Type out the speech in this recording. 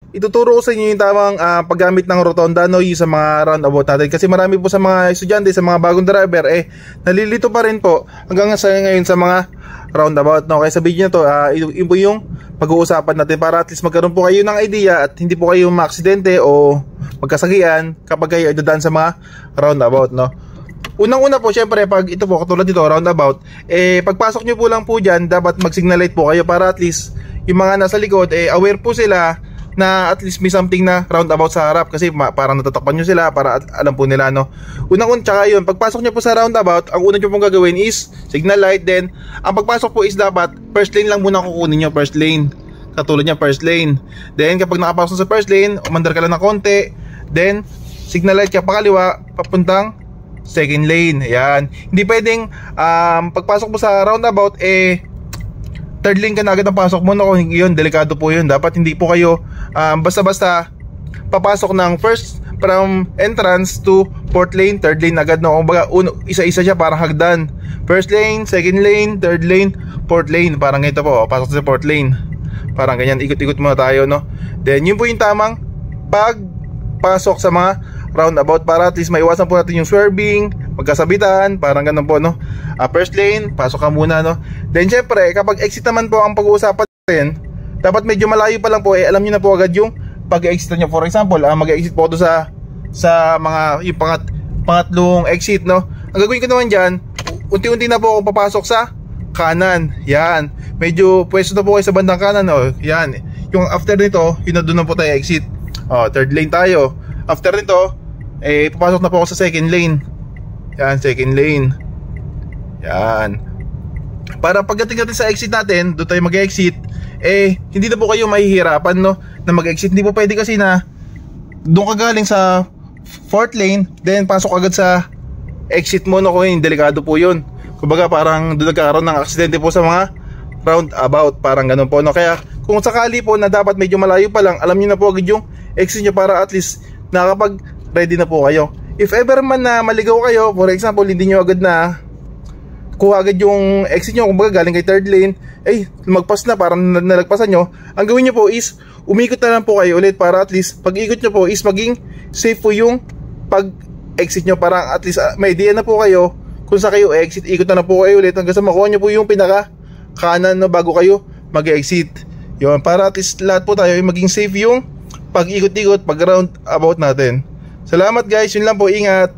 ituturo ko sa inyo yung tamang paggamit ng rotonda, no, yung sa mga roundabout natin. Kasi marami po sa mga estudyante, sa mga bagong driver, nalilito pa rin po hanggang sa ngayon sa mga roundabout, no. Kaya sa video na to, yun po yung pag-uusapan natin para at least magkaroon po kayo ng idea at hindi po kayo maaksidente o magkasagian kapag kayo dadaan sa mga roundabout, no. Unang-una po, syempre, pag ito po, katulad dito, roundabout, pagpasok nyo po lang po dyan, dapat mag-signal light po kayo para at least yung mga nasa likod, aware po sila na at least may something na roundabout sa harap. Kasi parang natatakpan nyo sila para alam po nila, no. Unang-una, tsaka yun, pagpasok nyo po sa roundabout, ang una nyo pong gagawin is signal light. Then, ang pagpasok po is dapat first lane lang muna kukunin nyo, first lane. Katulad niya, first lane. Then, kapag nakapasok sa first lane, umandar ka lang ng konti. Then, signal light ka pakaliwa, papuntang second lane. Ayan. Hindi pwedeng pagpasok mo sa roundabout third lane ka na agad ang pasok mo, no. Yun, delikado po yun. Dapat hindi po kayo basta-basta papasok ng first from entrance to fourth lane, third lane agad, no. Kumbaga isa-isa siya, parang hagdan. First lane, second lane, third lane, fourth lane. Parang ito po, pasok sa fourth lane. Parang ganyan, ikot-ikot muna tayo, no. Then yun po yung tamang pagpasok sa mga roundabout para at least maiwasan po natin yung swerving, magkasabitan, parang ganun po, no. First lane, pasok ka muna, no. Then syempre, kapag exit naman po ang pag-uusapan natin, dapat medyo malayo pa lang po, alam niyo na po agad yung pag-exit niyo. For example, mag-exit po ito sa mga yung pangatlong exit, no. Ang gagawin ko naman diyan, unti-unti na po ako papasok sa kanan. Yan. Medyo pwesto na po kayo sa bandang kanan, no. Yan. Yung after nito, yun na doon na po tayo exit. Third lane tayo. After nito, papasok na po ako sa second lane. Yan, second lane. Yan. Para pagdating natin sa exit natin, doon tayo mag-exit, hindi na po kayo mahihirapan, no, na mag-exit. Hindi po pwede kasi na doon ka galing sa fourth lane, then pasok agad sa exit mo, no. Kung delikado po yun. Kumbaga parang doon nagkakaroon ng aksidente po sa mga roundabout. Parang ganun po, no. Kaya kung sakali po na dapat medyo malayo pa lang, alam niyo na po agad yung exit nyo para at least nakapag-ready na po kayo. If ever man na maligaw kayo, for example, hindi nyo agad na kuha agad yung exit nyo, kumbaga galing kay third lane, lumagpas na, parang nalagpasan nyo, ang gawin nyo po is umikot na lang po kayo ulit para at least pag-ikot nyo po is maging safe po yung pag-exit nyo. Para at least may idea na po kayo kung sa kayo exit, ikot na po kayo ulit hanggang sa makuha nyo po yung pinaka kanan, no, bago kayo mag-exit. Yun, para at least lahat po tayo ay maging safe yung pag-ikot-ikot, pag-round about natin. Salamat guys, yun lang po, ingat.